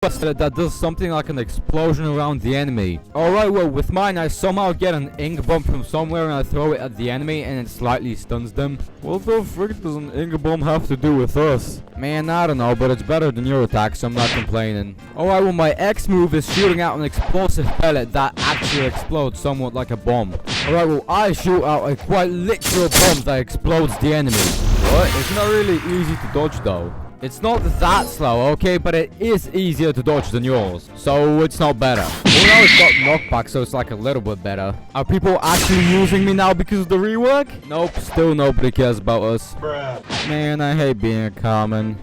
that does something like an explosion around the enemy. Alright, well, with mine, I somehow get an ink bomb from somewhere and I throw it at the enemy and it slightly stuns them. What the frick does an ink bomb have to do with us? Man, I don't know, but it's better than your attack, so I'm not complaining. Alright, well, my X move is shooting out an explosive pellet that actually explodes somewhat like a bomb. Alright, well, I shoot out a quite literal bomb that explodes the enemy. What? It's not really easy to dodge, though. It's not that slow, okay, but it is easier to dodge than yours, so it's not better. Well, now it's got knockback, so it's like a little bit better. Are people actually using me now because of the rework? Nope, still nobody cares about us. Bruh. Man, I hate being a common.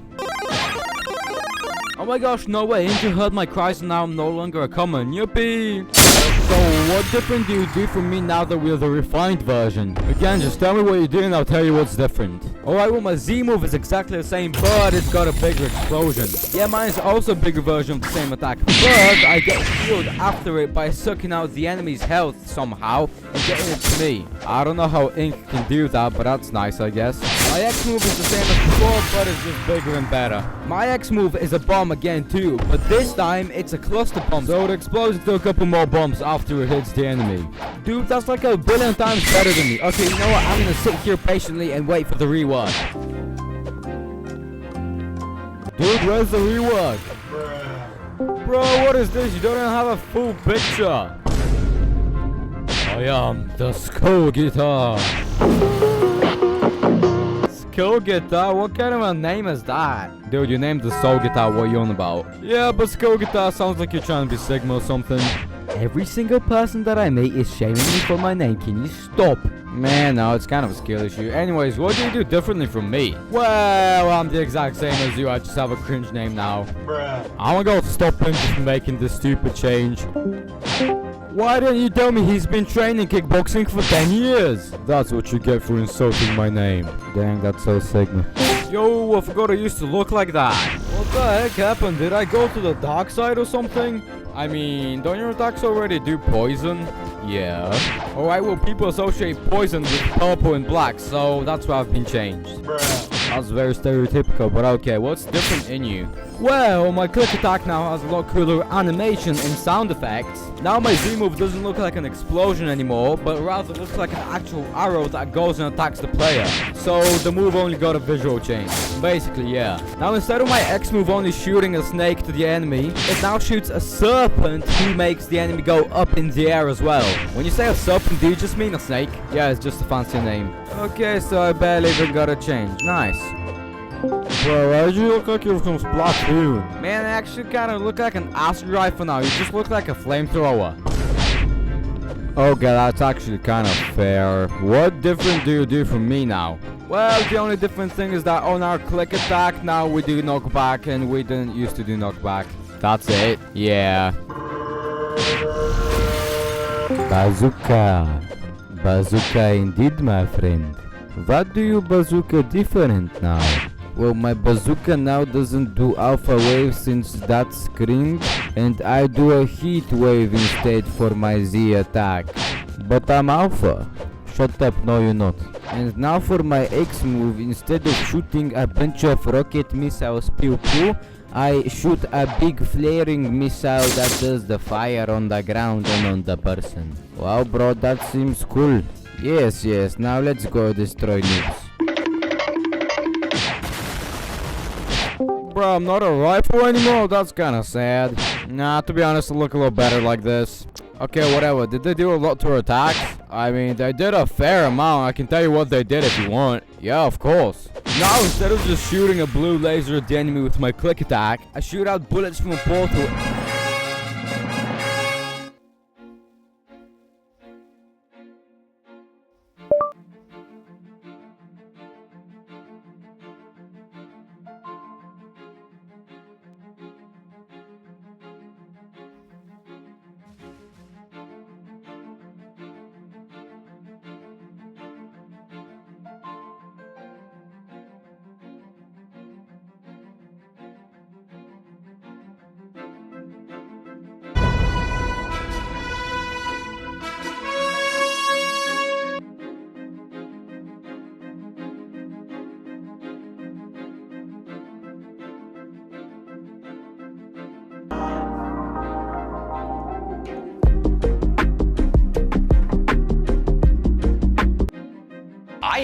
Oh my gosh, no way, Inju heard my cries and now I'm no longer a common. Yippee! So, what different do you do from me now that we're the refined version? Again, just tell me what you do and I'll tell you what's different. Alright, well, my Z move is exactly the same, but it's got a bigger explosion. Yeah, mine is also a bigger version of the same attack, but I get healed after it by sucking out the enemy's health somehow and getting it to me. I don't know how Ink can do that, but that's nice, I guess. My X move is the same as before, but it's just bigger and better. My X move is a bomb again too, but this time it's a cluster bomb, so it explodes into a couple more bombs after it hits the enemy. Dude, that's like a billion times better than me. Okay, you know what? I'm gonna sit here patiently and wait for the rework. Dude, where's the rework? Bro, what is this? You don't even have a full picture. I am the Skull Guitar. Skull Guitar? What kind of a name is that? Dude, you named the Soul Guitar, what are you on about? Yeah, but Skull Guitar sounds like you're trying to be Sigma or something. Every single person that I meet is shaming me for my name. Can you stop? Man, no, it's kind of a skill issue. Anyways, what do you do differently from me? Well, I'm the exact same as you. I just have a cringe name now. Bruh. I'm gonna go stop him from making this stupid change. Why didn't you tell me he's been training kickboxing for 10 years? That's what you get for insulting my name. Dang, that's so Sigma. Yo, I forgot I used to look like that. What the heck happened? Did I go to the dark side or something? I mean, don't your attacks already do poison? Yeah. Alright, well, people associate poison with purple and black, so that's why I've been changed. Bruh. That's very stereotypical, but okay, what's different in you? Well, my click attack now has a lot cooler animation and sound effects. Now my Z move doesn't look like an explosion anymore, but rather looks like an actual arrow that goes and attacks the player. So the move only got a visual change. Basically, yeah. Now instead of my X move only shooting a snake to the enemy, it now shoots a serpent who makes the enemy go up in the air as well. When you say a serpent, do you just mean a snake? Yeah, it's just a fancy name. Okay, so I barely even got a change. Nice. Bro, why do you look like you're from Splatoon? Man, I actually kind of look like an acid rifle now. You just look like a flamethrower. Okay, that's actually kind of fair. What different do you do from me now? Well, the only different thing is that on our click attack, now we do knockback and we didn't used to do knockback. That's it. Yeah. Bazooka. Bazooka indeed, my friend. What do you bazooka different now? Well, my bazooka now doesn't do alpha wave since that's cringe, and I do a heat wave instead for my Z attack. But I'm alpha. Shut up, no you're not. And now for my X move, instead of shooting a bunch of rocket missiles pew pew, I shoot a big flaring missile that does the fire on the ground and on the person. Wow bro, that seems cool. Yes, now let's go destroy nukes. Bro, I'm not a rifle anymore? That's kinda sad. Nah, to be honest, I look a little better like this. Okay, whatever. Did they do a lot to our attacks? I mean, they did a fair amount. I can tell you what they did if you want. Yeah, of course. Now, instead of just shooting a blue laser at the enemy with my click attack, I shoot out bullets from a portal.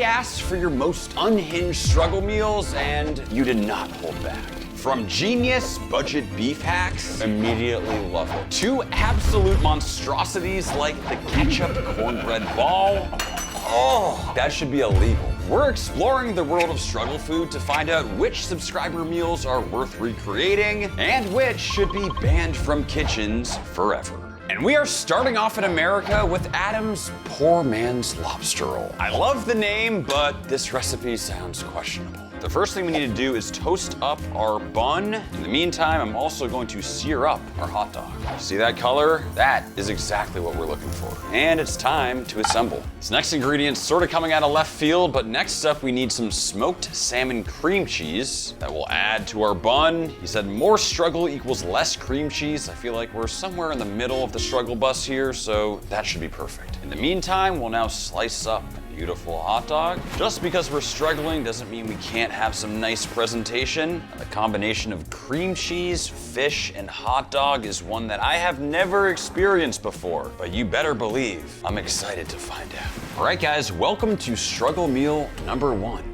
Everybody asked for your most unhinged struggle meals, and you did not hold back. From genius budget beef hacks, immediately love it, to absolute monstrosities like the ketchup cornbread ball. Oh, that should be illegal. We're exploring the world of struggle food to find out which subscriber meals are worth recreating and which should be banned from kitchens forever. And we are starting off in America with Adam's Poor Man's Lobster Roll. I love the name, but this recipe sounds questionable. The first thing we need to do is toast up our bun. In the meantime, I'm also going to sear up our hot dog. See that color? That is exactly what we're looking for. And it's time to assemble. This next ingredient's sort of coming out of left field, but next up we need some smoked salmon cream cheese that we'll add to our bun. He said more struggle equals less cream cheese. I feel like we're somewhere in the middle of the struggle bus here, so that should be perfect. In the meantime, we'll now slice up a beautiful hot dog. Just because we're struggling doesn't mean we can't have some nice presentation. The combination of cream cheese, fish, and hot dog is one that I have never experienced before, but you better believe I'm excited to find out. All right, guys, welcome to struggle meal number 1.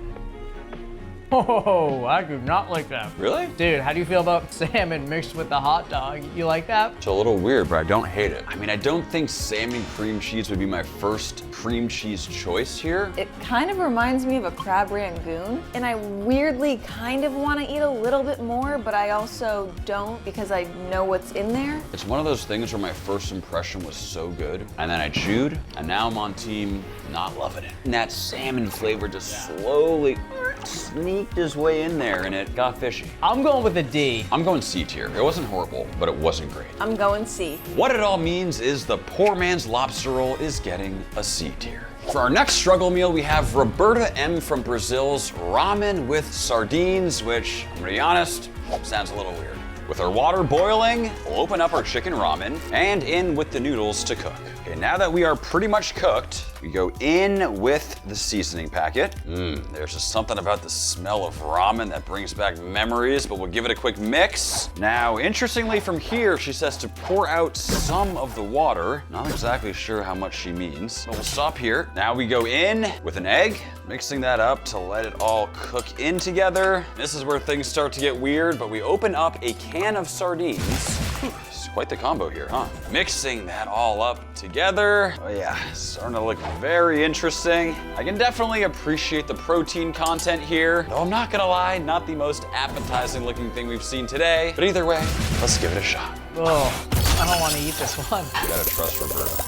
Oh, I do not like that. Really? Dude, how do you feel about salmon mixed with the hot dog? You like that? It's a little weird, but I don't hate it. I mean, I don't think salmon cream cheese would be my first cream cheese choice here. It kind of reminds me of a crab rangoon, and I weirdly kind of want to eat a little bit more, but I also don't because I know what's in there. It's one of those things where my first impression was so good, and then I chewed, and now I'm on team not loving it. And that salmon flavor just slowly sneaked his way in there, and it got fishy. I'm going with a D. I'm going C tier. It wasn't horrible, but it wasn't great. I'm going C. What it all means is the poor man's lobster roll is getting a C tier. For our next struggle meal, we have Roberta M from Brazil's ramen with sardines, which, I'm gonna be honest, sounds a little weird. With our water boiling, we'll open up our chicken ramen and in with the noodles to cook. Okay, now that we are pretty much cooked, we go in with the seasoning packet. There's just something about the smell of ramen that brings back memories, but we'll give it a quick mix. Now, interestingly from here, she says to pour out some of the water. Not exactly sure how much she means, but we'll stop here. Now we go in with an egg, mixing that up to let it all cook in together. This is where things start to get weird, but we open up a can of sardines. It's quite the combo here, huh? Mixing that all up together. Oh yeah, starting to look very interesting. I can definitely appreciate the protein content here, though I'm not gonna lie, not the most appetizing looking thing we've seen today. But either way, let's give it a shot. Oh, I don't want to eat this one. You gotta trust Roberta.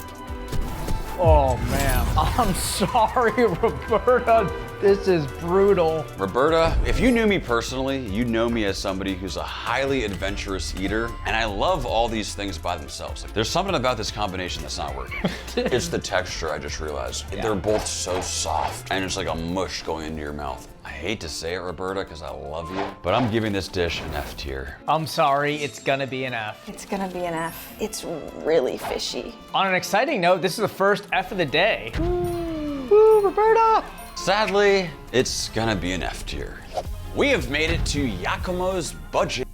Oh man, I'm sorry, Roberta. This is brutal. Roberta, if you knew me personally, you know me as somebody who's a highly adventurous eater, and I love all these things by themselves. Like, there's something about this combination that's not working. It's the texture, I just realized. Yeah. They're both so soft, and it's like a mush going into your mouth. I hate to say it, Roberta, because I love you, but I'm giving this dish an F tier. I'm sorry, it's gonna be an F. It's gonna be an F. It's really fishy. On an exciting note, this is the first F of the day. Woo, Roberta! Sadly, it's gonna be an F tier. We have made it to Yakumo's budget.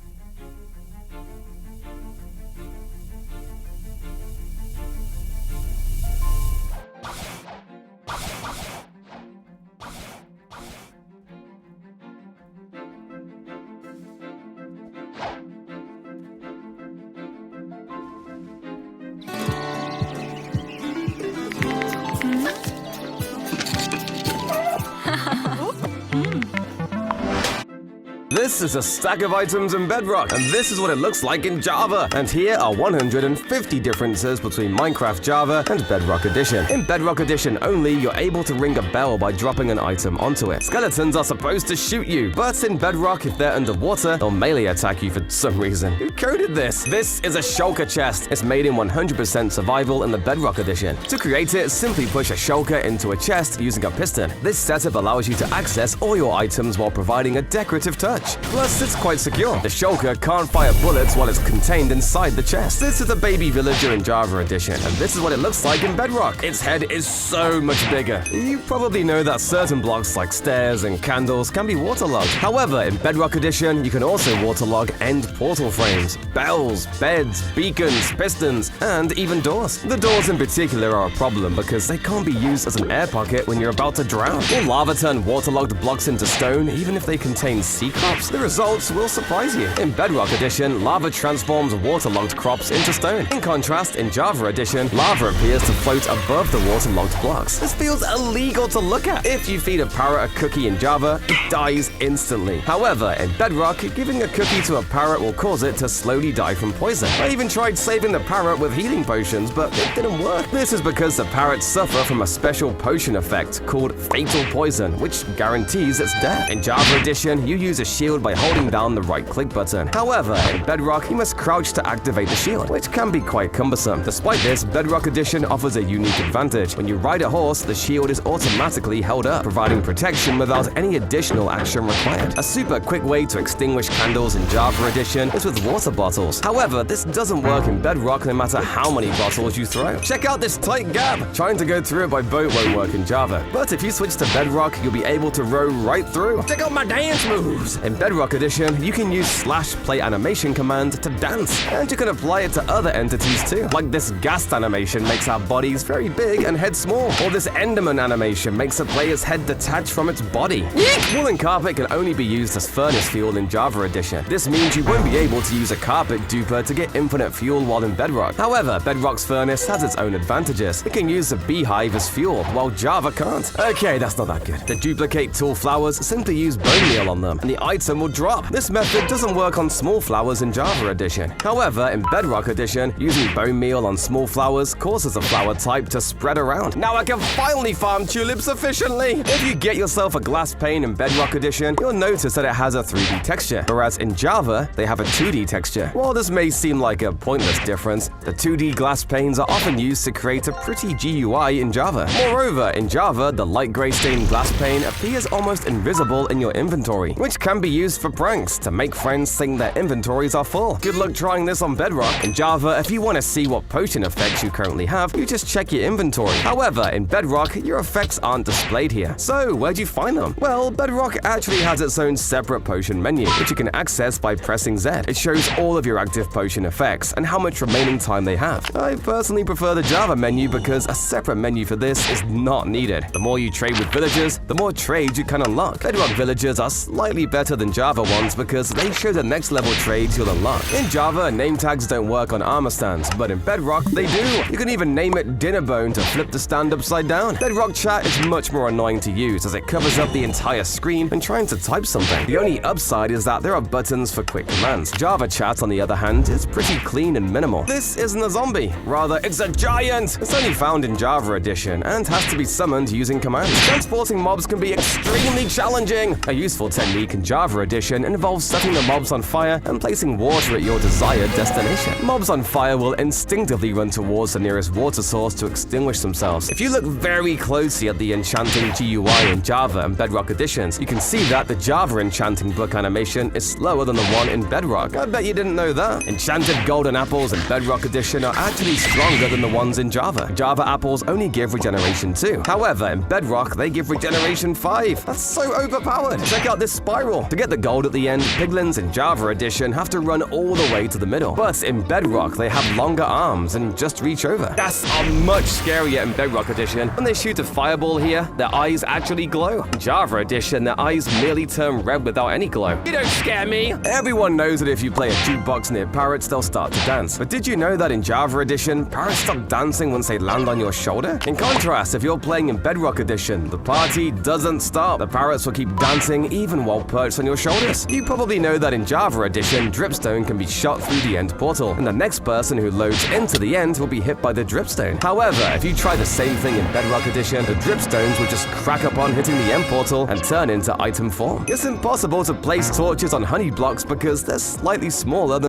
This is a stack of items in Bedrock, and this is what it looks like in Java. And here are 150 differences between Minecraft Java and Bedrock Edition. In Bedrock Edition only, you're able to ring a bell by dropping an item onto it. Skeletons are supposed to shoot you, but in Bedrock, if they're underwater, they'll melee attack you for some reason. Who coded this? This is a shulker chest. It's made in 100% survival in the Bedrock Edition. To create it, simply push a shulker into a chest using a piston. This setup allows you to access all your items while providing a decorative touch. Plus, it's quite secure. The shulker can't fire bullets while it's contained inside the chest. This is a baby villager in Java Edition, and this is what it looks like in Bedrock. Its head is so much bigger. You probably know that certain blocks like stairs and candles can be waterlogged. However, in Bedrock Edition, you can also waterlog end portal frames, bells, beds, beacons, pistons, and even doors. The doors in particular are a problem because they can't be used as an air pocket when you're about to drown. Will lava turn waterlogged blocks into stone even if they contain sea crops? The results will surprise you. In Bedrock Edition, lava transforms waterlogged crops into stone. In contrast, in Java Edition, lava appears to float above the waterlogged blocks. This feels illegal to look at. If you feed a parrot a cookie in Java, it dies instantly. However, in Bedrock, giving a cookie to a parrot will cause it to slowly die from poison. I even tried saving the parrot with healing potions, but it didn't work. This is because the parrots suffer from a special potion effect called Fatal Poison, which guarantees its death. In Java Edition, you use a shield by holding down the right-click button. However, in Bedrock, you must crouch to activate the shield, which can be quite cumbersome. Despite this, Bedrock Edition offers a unique advantage. When you ride a horse, the shield is automatically held up, providing protection without any additional action required. A super quick way to extinguish candles in Java Edition is with water bottles. However, this doesn't work in Bedrock no matter how many bottles you throw. Check out this tight gap! Trying to go through it by boat won't work in Java, but if you switch to Bedrock, you'll be able to row right through. Check out my dance moves! In Bedrock Edition, you can use /play animation command to dance, and you can apply it to other entities too. Like this ghast animation makes our bodies very big and head small, or this Enderman animation makes a player's head detach from its body. Woolen carpet can only be used as furnace fuel in Java Edition. This means you won't be able to use a carpet duper to get infinite fuel while in Bedrock. However, Bedrock's furnace has its own advantages. It can use a beehive as fuel, while Java can't. Okay, that's not that good. To duplicate tall flowers, simply use bone meal on them, and the item will drop. This method doesn't work on small flowers in Java Edition. However, in Bedrock Edition, using bone meal on small flowers causes a flower type to spread around. Now I can finally farm tulips efficiently! If you get yourself a glass pane in Bedrock Edition, you'll notice that it has a 3D texture, whereas in Java, they have a 2D texture. While this may seem like a pointless difference, the 2D glass panes are often used to create a pretty GUI in Java. Moreover, in Java, the light gray stained glass pane appears almost invisible in your inventory, which can be used for pranks to make friends think their inventories are full. Good luck trying this on Bedrock. In Java, if you want to see what potion effects you currently have, you just check your inventory. However, in Bedrock, your effects aren't displayed here. So, where'd you find them? Well, Bedrock actually has its own separate potion menu, which you can access by pressing Z. It shows all of your active potion effects and how much remaining time they have. I personally prefer the Java menu because a separate menu for this is not needed. The more you trade with villagers, the more trades you can unlock. Bedrock villagers are slightly better than Java ones because they show the next level trades you'll unlock. In Java, name tags don't work on armor stands, but in Bedrock, they do. You can even name it Dinner Bone to flip the stand upside down. Bedrock chat is much more annoying to use as it covers up the entire screen when trying to type something. The only upside is that there are buttons for quick commands. Java chat, on the other hand, is pretty clean and minimal. This isn't a zombie. Rather, it's a giant! It's only found in Java Edition and has to be summoned using commands. Transporting mobs can be extremely challenging. A useful technique in Java Edition involves setting the mobs on fire and placing water at your desired destination. Mobs on fire will instinctively run towards the nearest water source to extinguish themselves. If you look very closely at the enchanting GUI in Java and Bedrock Editions, you can see that the Java enchanting book animation is slower than the one in Bedrock. I bet you didn't know that. Enchanted golden apples in Bedrock Edition are actually stronger than the ones in Java. Java apples only give regeneration 2. However, in Bedrock, they give regeneration 5. That's so overpowered. Check out this spiral. To get the gold at the end, piglins in Java Edition have to run all the way to the middle. But in Bedrock, they have longer arms and just reach over. That's much scarier in Bedrock Edition. When they shoot a fireball here, their eyes actually glow. In Java Edition, their eyes merely turn red without any glow. You don't scare me! Everyone knows that if you play a jukebox near parrots, they'll start to dance. But did you know that in Java Edition, parrots stop dancing once they land on your shoulder? In contrast, if you're playing in Bedrock Edition, the party doesn't stop. The parrots will keep dancing even while perched on your shoulders. You probably know that in Java Edition, dripstone can be shot through the end portal, and the next person who loads into the end will be hit by the dripstone. However, if you try the same thing in Bedrock Edition, the dripstones will just crack upon hitting the end portal and turn into item form. It's impossible to place torches on honey blocks because they're slightly smaller than